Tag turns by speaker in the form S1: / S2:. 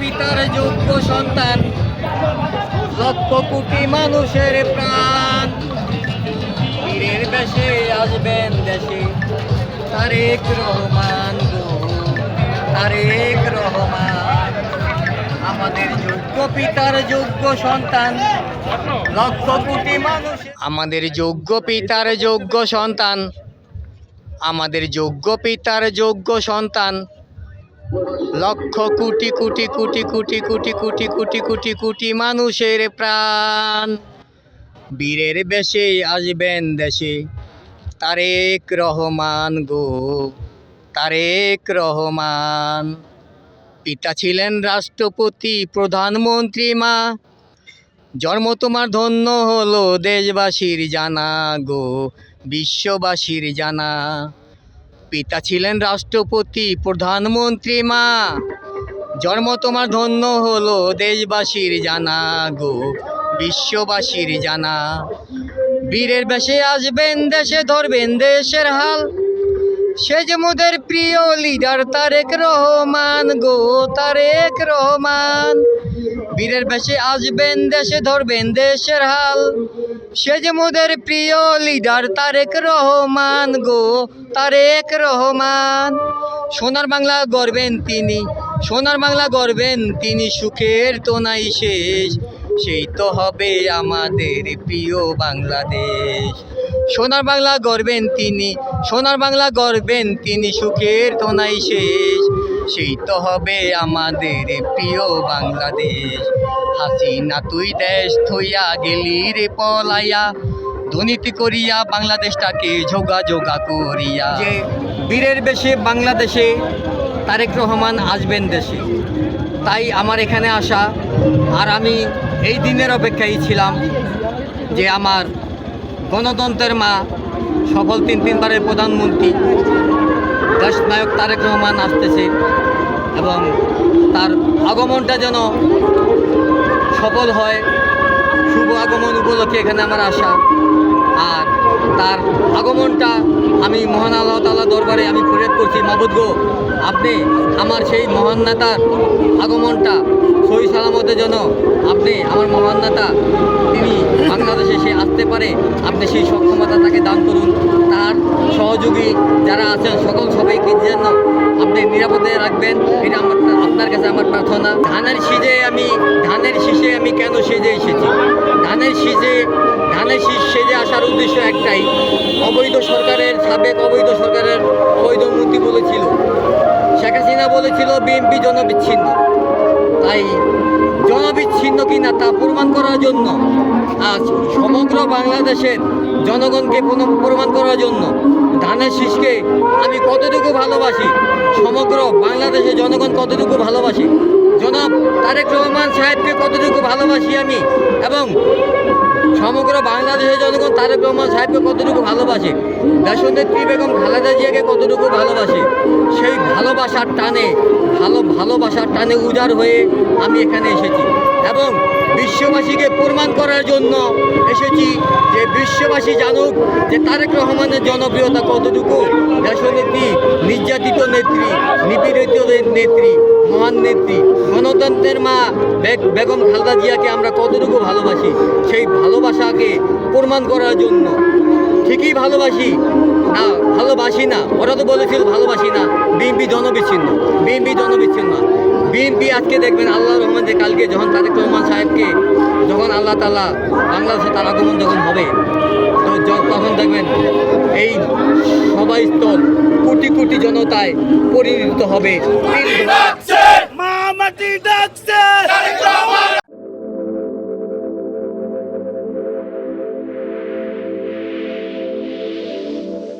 S1: পিতার যোগ্য সন্তান, লক্ষ কোটি মানুষের প্রাণ। বীরের বেশে আসবেন দেশে তারেক রহমান গো, তারেক রহমান। আমাদের যোগ্য পিতার যোগ্য সন্তান, লক্ষ কোটি মানুষ। আমাদের যোগ্য পিতার যোগ্য সন্তান, আমাদের যোগ্য পিতার যোগ্য সন্তান, লক্ষ কোটি কোটি কোটি কোটি কোটি কোটি কোটি কোটি কোটি মানুষের প্রাণ। বীরের বেশে আসবেন দেশে তারেক রহমান গো, তারেক রহমান। পিতা ছিলেন রাষ্ট্রপতি প্রধানমন্ত্রী, মা জন্ম তোমার ধন্য হলো দেশবাসীর জানা গো, বিশ্ববাসীর জানা। পিতা ছিলেন রাষ্ট্রপতি প্রধানমন্ত্রী, মা জন্ম তোমার ধন্য হলো দেশবাসীর জানা গো, বিশ্ববাসীর জানা। বীরের বেশে আসবেন দেশে ধরবেন দেশের হাল, সে যে মোদের প্রিয় লিডার তারেক রহমান গো, তারেক রহমান। বীরের বেশে আসবেন দেশে ধরবেন দেশের হাল, সে যে মোদের প্রিয় লিডার তারেক রহমান গো, তারেক রহমান। সোনার বাংলা গড়বেন তিনি, সোনার বাংলা গড়বেন তিনি, সুখের তো নাই শেষ, সেই তো হবে আমাদের প্রিয় বাংলাদেশ। সোনার বাংলা গড়বেন তিনি, সোনার বাংলা গড়বেন তিনি, সুখের তো নাই শেষ, সেই তো হবে আমাদের প্রিয় বাংলাদেশ। হাসিনা তুই দেশ থইয়া গেলি রে পলাইয়া, দুর্নীতি করিয়া বাংলাদেশটাকে ঝোগা ঝোগা করিয়া। যে বীরের বেশে বাংলাদেশে তারেক রহমান আসবেন দেশে, তাই আমার এখানে আসা। আর আমি এই দিনের অপেক্ষায় ছিলাম যে আমার গণতন্ত্রের মা, সফল তিনবারের প্রধানমন্ত্রী দেশ নায়ক তারেক রহমান আসতেছে এবং তার আগমনটা যেন সফল হয়। শুভ আগমন উপলক্ষে এখানে আমার আসা। আর তার আগমনটা আমি মহান আল্লাহ তাআলা দরবারে আমি ফরিয়াদ করছি, মাবুদ গো, আপনি আমার সেই মহান নেতার আগমনটা সহি সালামতের জন্য আপনি আমার মহান নেতা তিনি বাংলাদেশে সে আসতে পারে, আপনি সেই সক্ষমতা তাকে দান করুন। তার সহযোগী যারা আছেন সকল সবাইকে যেন আপনি নিরাপদে রাখবেন, এটা আমার আপনার কাছে আমার প্রার্থনা। ধানের শীষে আমি কেন সেজে এসেছি? ধানের শীষ সেজে আসার উদ্দেশ্য একটাই, অবৈধ সরকারের সাবেক অবৈধ সরকারের অবৈধ মন্ত্রী বলেছিল, শেখ হাসিনা বলেছিল বিএনপি জনবিচ্ছিন্ন। তাই জনবিচ্ছিন্ন কিনা তা প্রমাণ করার জন্য আজ সমগ্র বাংলাদেশের জনগণকে প্রমাণ করার জন্য ধানের শীষকে আমি কতটুকু ভালোবাসি, সমগ্র বাংলাদেশের জনগণ কতটুকু ভালোবাসি, জনাব তারেক রহমান সাহেবকে কতটুকু ভালোবাসি আমি, এবং সমগ্র বাংলাদেশের জনগণ তারেক রহমান সাহেবকে কতটুকু ভালোবাসে, দেশনেত্রী বেগম খালেদা জিয়াকে কতটুকু ভালোবাসে, সেই ভালোবাসার টানে উজাড় হয়ে আমি এখানে এসেছি এবং বিশ্ববাসীকে প্রমাণ করার জন্য এসেছি যে বিশ্ববাসী জানুক যে তারেক রহমানের জনপ্রিয়তা কতটুকু, দেশনেত্রী, নির্যাতিত নেত্রী, নিপীড়িত নেত্রী, মহান নেত্রী, গণতন্ত্রের মা বেগম খালেদা জিয়াকে আমরা কতটুকু ভালোবাসি, সেই ভালোবাসাকে প্রমাণ করার জন্য। ঠিকই ভালোবাসি না, ওরা তো বলেছিল ভালোবাসি না, বিএনপি জনবিচ্ছিন্ন। বিএনপি আজকে দেখবেন আল্লাহ রহমান যে কালকে যখন তারেক রহমান সাহেবকে যখন আল্লাহ তাআলা বাংলাদেশে তার আগমন যখন হবে, তো তখন দেখবেন এই সভাস্থল কোটি কোটি জনতায় পরিণত হবে।